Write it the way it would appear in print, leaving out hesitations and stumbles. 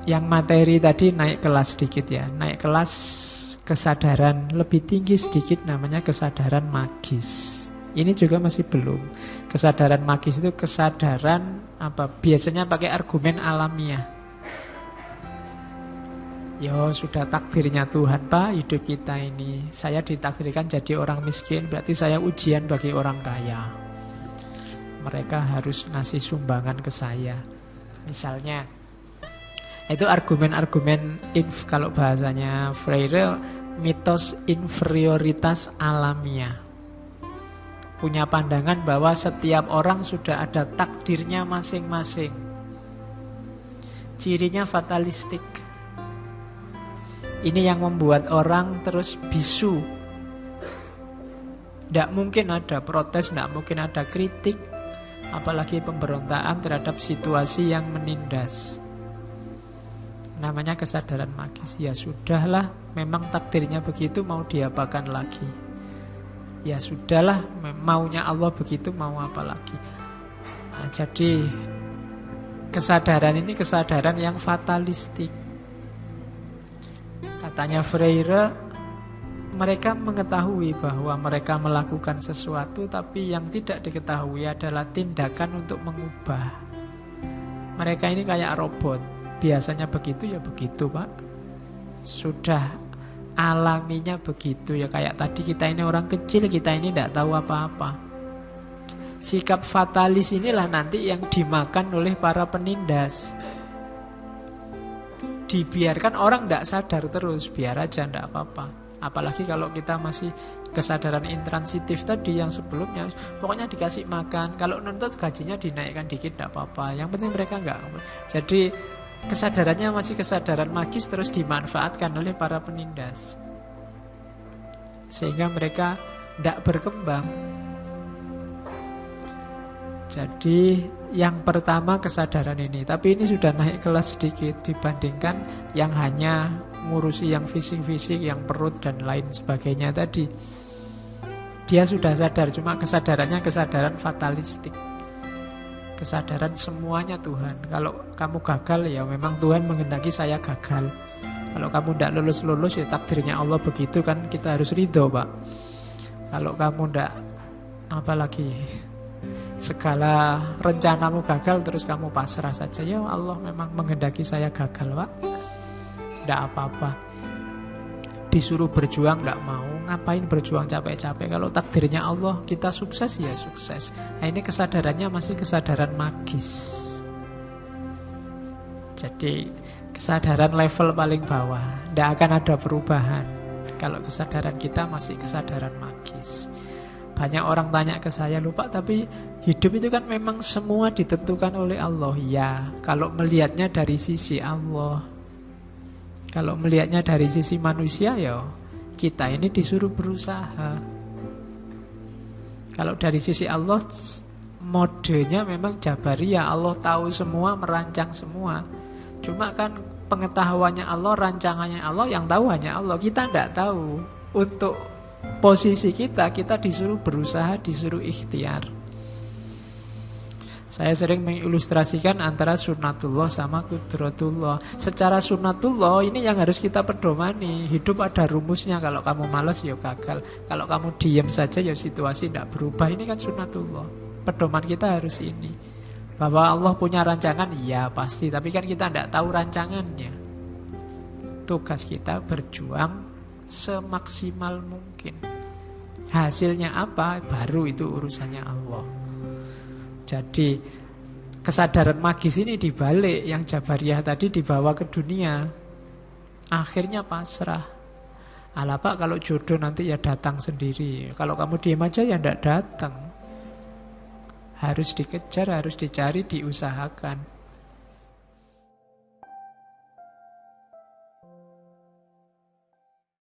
Yang materi tadi naik kelas sedikit ya. Naik kelas kesadaran lebih tinggi sedikit, namanya kesadaran magis. Ini juga masih belum. Kesadaran magis itu kesadaran apa? Biasanya pakai argumen alamiah. Ya sudah takdirnya Tuhan Pak, hidup kita ini. Saya ditakdirkan jadi orang miskin, berarti saya ujian bagi orang kaya. Mereka harus ngasih sumbangan ke saya. Misalnya, itu argumen-argumen kalau bahasanya Freire, mitos inferioritas alamiah. Punya pandangan bahwa setiap orang sudah ada takdirnya masing-masing. Cirinya fatalistik. Ini yang membuat orang terus bisu. Tidak mungkin ada protes, tidak mungkin ada kritik, apalagi pemberontakan terhadap situasi yang menindas. Namanya kesadaran magis. Ya sudahlah, memang takdirnya begitu, mau diapakan lagi. Ya sudahlah, maunya Allah begitu, mau apa lagi. Nah, jadi kesadaran ini kesadaran yang fatalistik. Katanya Freire, mereka mengetahui bahwa mereka melakukan sesuatu, tapi yang tidak diketahui adalah tindakan untuk mengubah. Mereka ini kayak robot. Biasanya begitu ya begitu Pak. Sudah alaminya begitu ya. Kayak tadi kita ini orang kecil, kita ini tidak tahu apa-apa. Sikap fatalis inilah nanti yang dimakan oleh para penindas. Dibiarkan orang tidak sadar terus, biar aja tidak apa-apa. Apalagi kalau kita masih kesadaran intransitif tadi yang sebelumnya, pokoknya dikasih makan. Kalau nuntut gajinya dinaikkan dikit tidak apa-apa. Yang penting mereka enggak. Jadi kesadarannya masih kesadaran magis, terus dimanfaatkan oleh para penindas. Sehingga mereka tidak berkembang. Jadi yang pertama kesadaran ini. Tapi ini sudah naik kelas sedikit dibandingkan yang hanya ngurusi yang fisik-fisik, yang perut dan lain sebagainya tadi. Dia sudah sadar, cuma kesadarannya kesadaran fatalistik. Kesadaran semuanya Tuhan. Kalau kamu gagal ya memang Tuhan menghendaki saya gagal. Kalau kamu tidak lulus-lulus ya takdirnya Allah begitu kan, kita harus ridho Pak. Kalau kamu tidak, apalagi segala rencanamu gagal terus kamu pasrah saja, ya Allah memang menghendaki saya gagal Pak. Tidak apa-apa. Disuruh berjuang tidak mau. Ngapain berjuang capek-capek? Kalau takdirnya Allah kita sukses ya sukses. Nah ini kesadarannya masih kesadaran magis. Jadi kesadaran level paling bawah. Tidak akan ada perubahan kalau kesadaran kita masih kesadaran magis. Banyak orang tanya ke saya, lupa tapi hidup itu kan memang semua ditentukan oleh Allah. Ya, kalau melihatnya dari sisi Allah. Kalau melihatnya dari sisi manusia ya kita ini disuruh berusaha. Kalau dari sisi Allah modenya memang Jabariyah, Allah tahu semua, merancang semua. Cuma kan pengetahuannya Allah, rancangannya Allah, yang tahu hanya Allah. Kita tidak tahu. Untuk posisi kita disuruh berusaha, disuruh ikhtiar. Saya sering mengilustrasikan antara sunnatullah sama qudratullah. Secara sunnatullah ini yang harus kita pedomani. Hidup ada rumusnya. Kalau kamu malas ya gagal. Kalau kamu diam saja ya situasi tidak berubah. Ini kan sunnatullah. Pedoman kita harus ini. Bahwa Allah punya rancangan, iya pasti. Tapi kan kita tidak tahu rancangannya. Tugas kita berjuang semaksimal mungkin. Hasilnya apa? Baru itu urusannya Allah. Jadi kesadaran magis ini dibalik, yang Jabariyah tadi dibawa ke dunia. Akhirnya pasrah. Alah Pak, kalau jodoh nanti ya datang sendiri. Kalau kamu diam aja ya tidak datang. Harus dikejar, harus dicari, diusahakan.